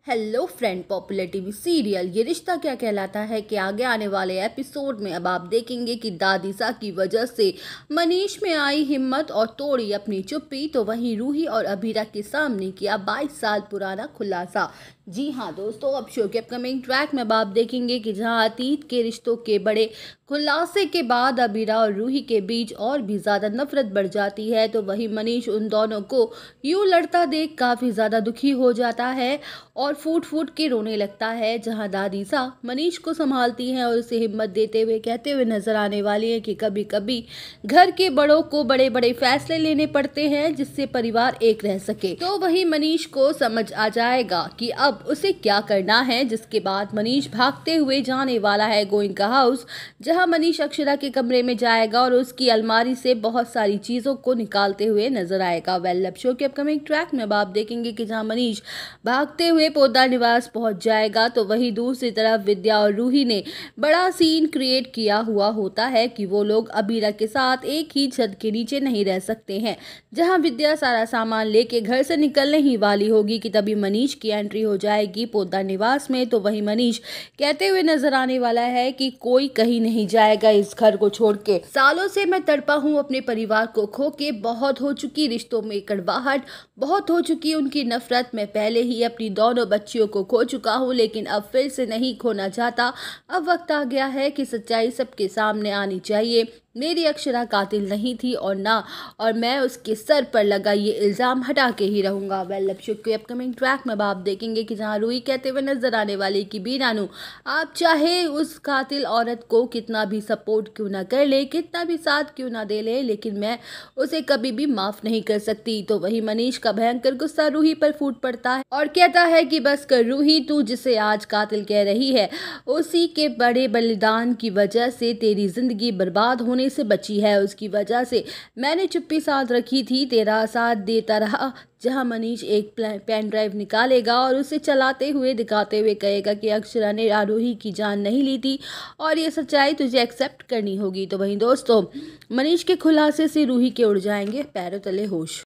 Hello friend, popular TV serial ये रिश्ता क्या कहलाता है कि आगे आने वाले एपिसोड में अब आप देखेंगे कि दादीसा की वजह से मनीष में आई हिम्मत और तोड़ी अपनी चुप्पी, तो वहीं रूही और अभीरा के सामने किया 22 साल पुराना खुलासा। जी हाँ दोस्तों, अब शो के अपकमिंग ट्रैक में अब आप देखेंगे कि जहां अतीत के रिश्तों के बड़े खुलासे के बाद अभीरा और रूही के बीच और भी ज्यादा नफरत बढ़ जाती है, तो वहीं मनीष उन दोनों को यूं लड़ता देख काफी ज्यादा दुखी हो जाता है और फूट फूट के रोने लगता है। जहां दादीसा मनीष को संभालती हैं और उसे हिम्मत देते हुए कहते हुए नजर आने वाली है कि कभी कभी घर के बड़ों को बड़े बड़े फैसले लेने पड़ते हैं जिससे परिवार एक रह सके। तो वही मनीष को समझ आ जाएगा कि अब उसे क्या करना है, जिसके बाद मनीष भागते हुए जाने वाला है गोइंग का हाउस, जहां मनीष अक्षरा के कमरे में जाएगा और उसकी अलमारी से बहुत सारी चीजों को निकालते हुए नजर आएगा। वेल, अब शो के अपकमिंग ट्रैक में अब आप देखेंगे कि जहां मनीष भागते हुए पोद्दार निवास पहुंच जाएगा, तो वहीं दूसरी तरफ विद्या और रूही ने बड़ा सीन क्रिएट किया हुआ होता है कि वो लोग अबीरा के साथ एक ही छत के नीचे नहीं रह सकते हैं। जहां विद्या सारा सामान लेके घर से निकलने ही वाली होगी कि तभी मनीष की एंट्री हो जाएगी पोद्दार निवास में। तो वहीं मनीष कहते हुए नजर आने वाला है कि कोई कहीं नहीं जाएगा इस घर को छोड़ के। सालों से मैं तड़पा हूँ अपने परिवार को खो के, बहुत हो चुकी रिश्तों में कड़वाहट, बहुत हो चुकी उनकी नफरत। मैं पहले ही अपनी दोनों बच्चियों को खो चुका हूँ, लेकिन अब फिर से नहीं खोना चाहता। अब वक्त आ गया है कि सच्चाई सबके सामने आनी चाहिए। मेरी अक्षरा कातिल नहीं थी और मैं उसके सर पर लगा ये इल्ज़ाम हटा के ही रहूंगा। वेल, अब शो के अपकमिंग ट्रैक में आप देखेंगे कि जहां रूही कहते हुए नजर आने वाली कि बीरानू, आप चाहे उस कातिल औरत को कितना भी सपोर्ट क्यों ना कर ले, कितना भी साथ क्यों ना दे ले, लेकिन मैं उसे कभी भी माफ नहीं कर सकती। तो वही मनीष का भयंकर गुस्सा रूही पर फूट पड़ता है और कहता है कि बस कर रूही, तू जिसे आज कातिल कह रही है उसी के बड़े बलिदान की वजह से तेरी जिंदगी बर्बाद होने से बची है। उसकी वजह से मैंने चुप्पी साध रखी थी, तेरा साथ देता रहा। जहां मनीष एक पेन ड्राइव निकालेगा और उसे चलाते हुए दिखाते हुए कहेगा कि अक्षरा ने आरोही की जान नहीं ली थी और ये सच्चाई तुझे एक्सेप्ट करनी होगी। तो वहीं दोस्तों, मनीष के खुलासे से रूही के उड़ जाएंगे पैरों तले होश।